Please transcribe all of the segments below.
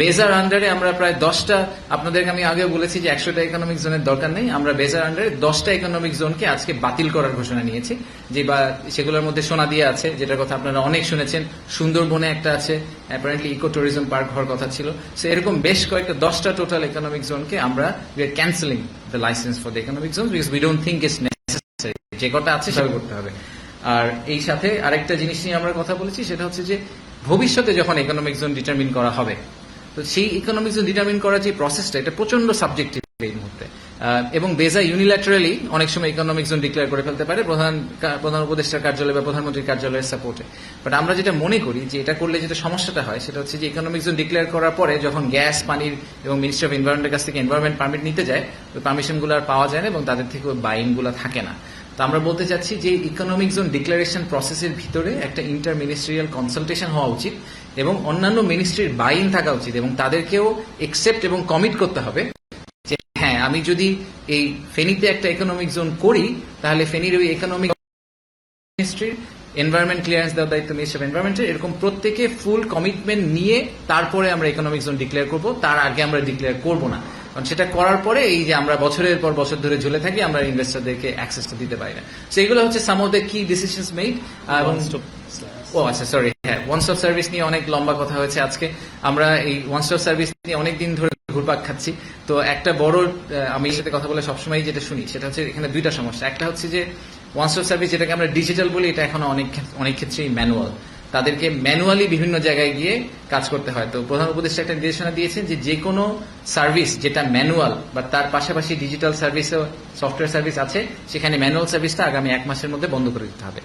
বেজার আন্ডারে আমরা প্রায় 10টা, আপনাদেরকে আমি আগেও বলেছি যে 100টা ইকোনমিক জোনের দরকার নেই, আমরা বেজার আন্ডারে 10টা ইকোনমিক জোনকে আজকে বাতিল করার ঘোষণা নিয়েছি, যে বা সেগুলোর মধ্যে সোনাদিয়া আছে, যেটার কথা আপনারা অনেক শুনেছেন, সুন্দরবনে একটা আছে, অ্যাপারেন্টলি ইকো ট্যুরিজম পার্ক হওয়ার কথা ছিল। সো এরকম বেশ কয়েকটা 10টা টোটাল ইকোনমিক জোনকে আমরা we are cancelling the licence for the economic zone because we don't think it's necessary. যে কটা আছে সেভাবে করতে হবে। আর এই সাথে আরেকটা জিনিস নিয়ে আমরা কথা বলেছি, সেটা হচ্ছে যে ভবিষ্যতে যখন ইকোনমিক জোন ডিটারমিন করা হবে, তো সেই ইকোনমিক জোন ডিটারমিন করার যে প্রসেসটা, এটা প্রচন্ড সাবজেক্টিভ এই মুহূর্তে, এবং বেজা ইউনিল্যাটারালি অনেক সময় ইকোনমিক জোন ডিক্লেয়ার করে ফেলতে পারে প্রধান উপদেষ্টার কার্যালয় বা প্রধানমন্ত্রীর কার্যালয়ের সাপোর্টে। বাট আমরা যেটা মনে করি যে এটা করলে যেটা সমস্যাটা হয়, সেটা হচ্ছে যে ইকোনমিক জোন ডিক্লেয়ার করার পরে যখন গ্যাস, পানির এবং মিনিস্ট্রি অফ এনভায়রনমেন্টের কাছ থেকে এনভায়রনমেন্ট পারমিট নিতে যায়, ওই পারমিশনগুলো আর পাওয়া যায় না এবং তাদের থেকে ওই বাইনগুলো থাকে না। তো আমরা বলতে চাচ্ছি যে ইকোনমিক জোন ডিক্লারেশন প্রসেসের ভিতরে একটা ইন্টার মিনিস্ট্রিয়াল কনসালটেশন হওয়া উচিত এবং অন্যান্য মিনিস্ট্রির বাইন থাকা উচিত এবং তাদেরকেও একসেপ্ট এবং কমিট করতে হবে যে হ্যাঁ, আমি যদি এই ফেনীতে একটা ইকোনমিক জোন করি, তাহলে ফেনীর ওই ইকোনমিক মিনিস্ট্রির এনভায়রনমেন্ট ক্লিয়ারেন্স দেওয়ার দায়িত্ব মিনিস্ট্রি অফ এনভায়রনমেন্টের, এরকম প্রত্যেকে ফুল কমিটমেন্ট নিয়ে তারপরে আমরা ইকোনমিক জোন ডিক্লেয়ার করব, তার আগে আমরা ডিক্লেয়ার করব না। কারণ সেটা করার পরে এই যে আমরা বছরের পর বছর ধরে ঝুলে থাকি, আমরা ইনভেস্টরদেরকে অ্যাক্সেসটা দিতে পারি না। সো এগুলো হচ্ছে সাম অফ দ্য কি ডিসিশনস মেড। ও আচ্ছা, সরি, হ্যাঁ, ওয়ান স্টপ সার্ভিস নিয়ে অনেক লম্বা কথা হয়েছে আজকে। আমরা এই ওয়ান স্টপ সার্ভিস নিয়ে অনেকদিন ধরে ঘুরপাক খাচ্ছি। তো একটা বড়, আমি সাথে কথা বলে সবসময় যেটা শুনি, সেটা হচ্ছে এখানে দুইটা সমস্যা। একটা হচ্ছে যে ওয়ান স্টপ সার্ভিস যেটাকে আমরা ডিজিটাল বলি, এটা এখন অনেক ক্ষেত্রেই ম্যানুয়াল। তাদেরকে ম্যানুয়ালি বিভিন্ন জায়গায় গিয়ে কাজ করতে হয়। তো প্রধান উপদেষ্টা একটা নির্দেশনা দিয়েছেন যে কোনো সার্ভিস যেটা ম্যানুয়াল বা তার পাশাপাশি ডিজিটাল সার্ভিসও, সফটওয়্যার সার্ভিস আছে, সেখানে ম্যানুয়াল সার্ভিসটা আগামী 1 মাসের মধ্যে বন্ধ করে দিতে হবে।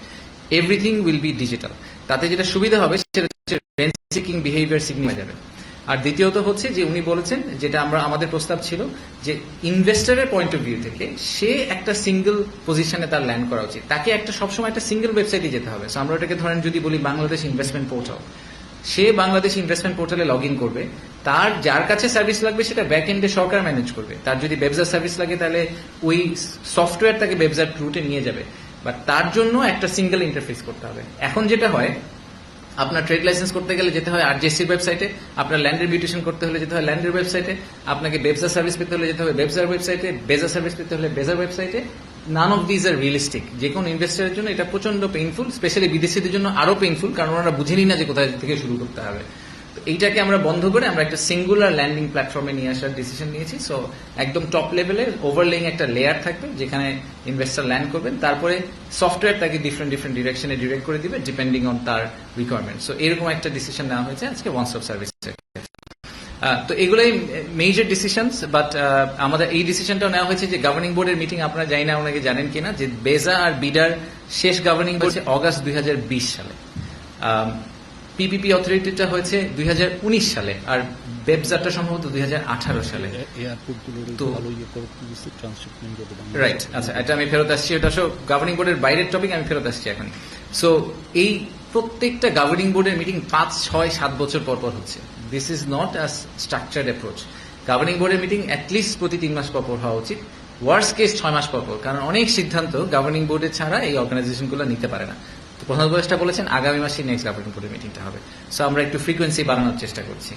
Everything will be digital. তাতে যেটা সুবিধা হবে সেটা হচ্ছে রেন্ট সিকিং বিহেভিয়ার সিগনিফাই যাবে। আর দ্বিতীয়ত হচ্ছে যে উনি বলেছেন, যেটা আমাদের প্রস্তাব ছিল, যে ইনভেস্টরের পয়েন্ট অফ ভিউ থেকে সে একটা সিঙ্গেল পজিশনে তার ল্যান্ড করা উচিত, তাকে একটা সবসময় একটা সিঙ্গেল ওয়েবসাইটে যেতে হবে। সো আমরা ওটাকে ধরেন যদি বলি বাংলাদেশ ইনভেস্টমেন্ট পোর্টাল, সে বাংলাদেশ ইনভেস্টমেন্ট পোর্টালে লগ ইন করবে, তার যার কাছে সার্ভিস লাগবে সেটা ব্যাক এন্ডে সরকার ম্যানেজ করবে। তার যদি ব্যবসার সার্ভিস লাগে, তাহলে ওই সফটওয়্যার তাকে ব্যবসার রুটে নিয়ে যাবে, বাট তার জন্য একটা সিঙ্গেল ইন্টারফেস করতে হবে। এখন যেটা হয়, আপনার ট্রেড লাইসেন্স করতে গেলে যেতে হয় আরজিএসসির ওয়েবসাইটে, আপনার ল্যান্ডের মিউটেশন করতে হলে যেতে হয় ল্যান্ডের ওয়েবসাইটে, আপনাকে ব্যবসা সার্ভিস পেতে হলে যেতে হবে ব্যবসার ওয়েবসাইটে, বেজা সার্ভিস পেতে হলে বেজার ওয়েবসাইটে। None of these are realistic. যে কোনো ইনভেস্টারের জন্য এটা প্রচন্ড পেইনফুল, স্পেশালি বিদেশিদের জন্য আরো পেইনফুল, কারণ ওনারা বুঝেনি না যে কোথায় থেকে শুরু করতে হবে। তো এইটাকে আমরা বন্ধ করে আমরা একটা সিঙ্গুলার ল্যান্ডিং প্ল্যাটফর্মে নিয়ে আসার ডিসিশন নিয়েছি। সো একদম টপ লেভেলে ওভারলেইং একটা লেয়ার থাকবে যেখানে ইনভেস্টার ল্যান্ড করবেন, তারপরে সফটওয়্যার তাকে ডিফারেন্ট ডিরেকশনে ডিরেক্ট করে দিবে ডিপেন্ডিং অন তার রিকোয়ারমেন্ট। সো এরকম একটা ডিসিশন নেওয়া হয়েছে আজকে ওয়ান স্টপ সার্ভিসের। তো এগুলোই মেজর ডিসিশনস, বাট আমাদের এই ডিসিশনটাও নেওয়া হয়েছে যে গভর্নিং বোর্ডের মিটিং, আপনারা জানি না ওনাকে জানেন কিনা, যে বেজা আর বিডার শেষ গভর্নিং বোর্ড অগাস্ট 2020 সালে, পিপিপি অথরিটিটা হয়েছে 2019 সালে, আর বেবজাটা সম্ভবত 2018 সালে। রাইট, আচ্ছা, এটা আমি ফেরত আসছি, এটা গভর্নিং বোর্ডের বাইরের টপিক, আমি ফেরত আসছি এখন। সো এই প্রত্যেকটা গভর্নিং বোর্ডের মিটিং 5, 6, 7 বছর পর পর হচ্ছে। This is not a structured approach. Governing বোর্ডের মিটিং অ্যাটলিস্ট প্রতি 3 মাস পর পর হওয়া উচিত, ওয়ার্স্ট কেস 6 মাস পর পর, কারণ অনেক সিদ্ধান্ত গভর্নিং বোর্ডের ছাড়া এই অর্গানাইজেশনগুলো নিতে পারে না। প্রধান উপদেষ্টা বলেছেন আগামী মাসে নেক্সট গভর্নিং বোর্ডের মিটিংটা হবে। সো আমরা একটু ফ্রিকোয়েন্সি বাড়ানোর চেষ্টা করছি।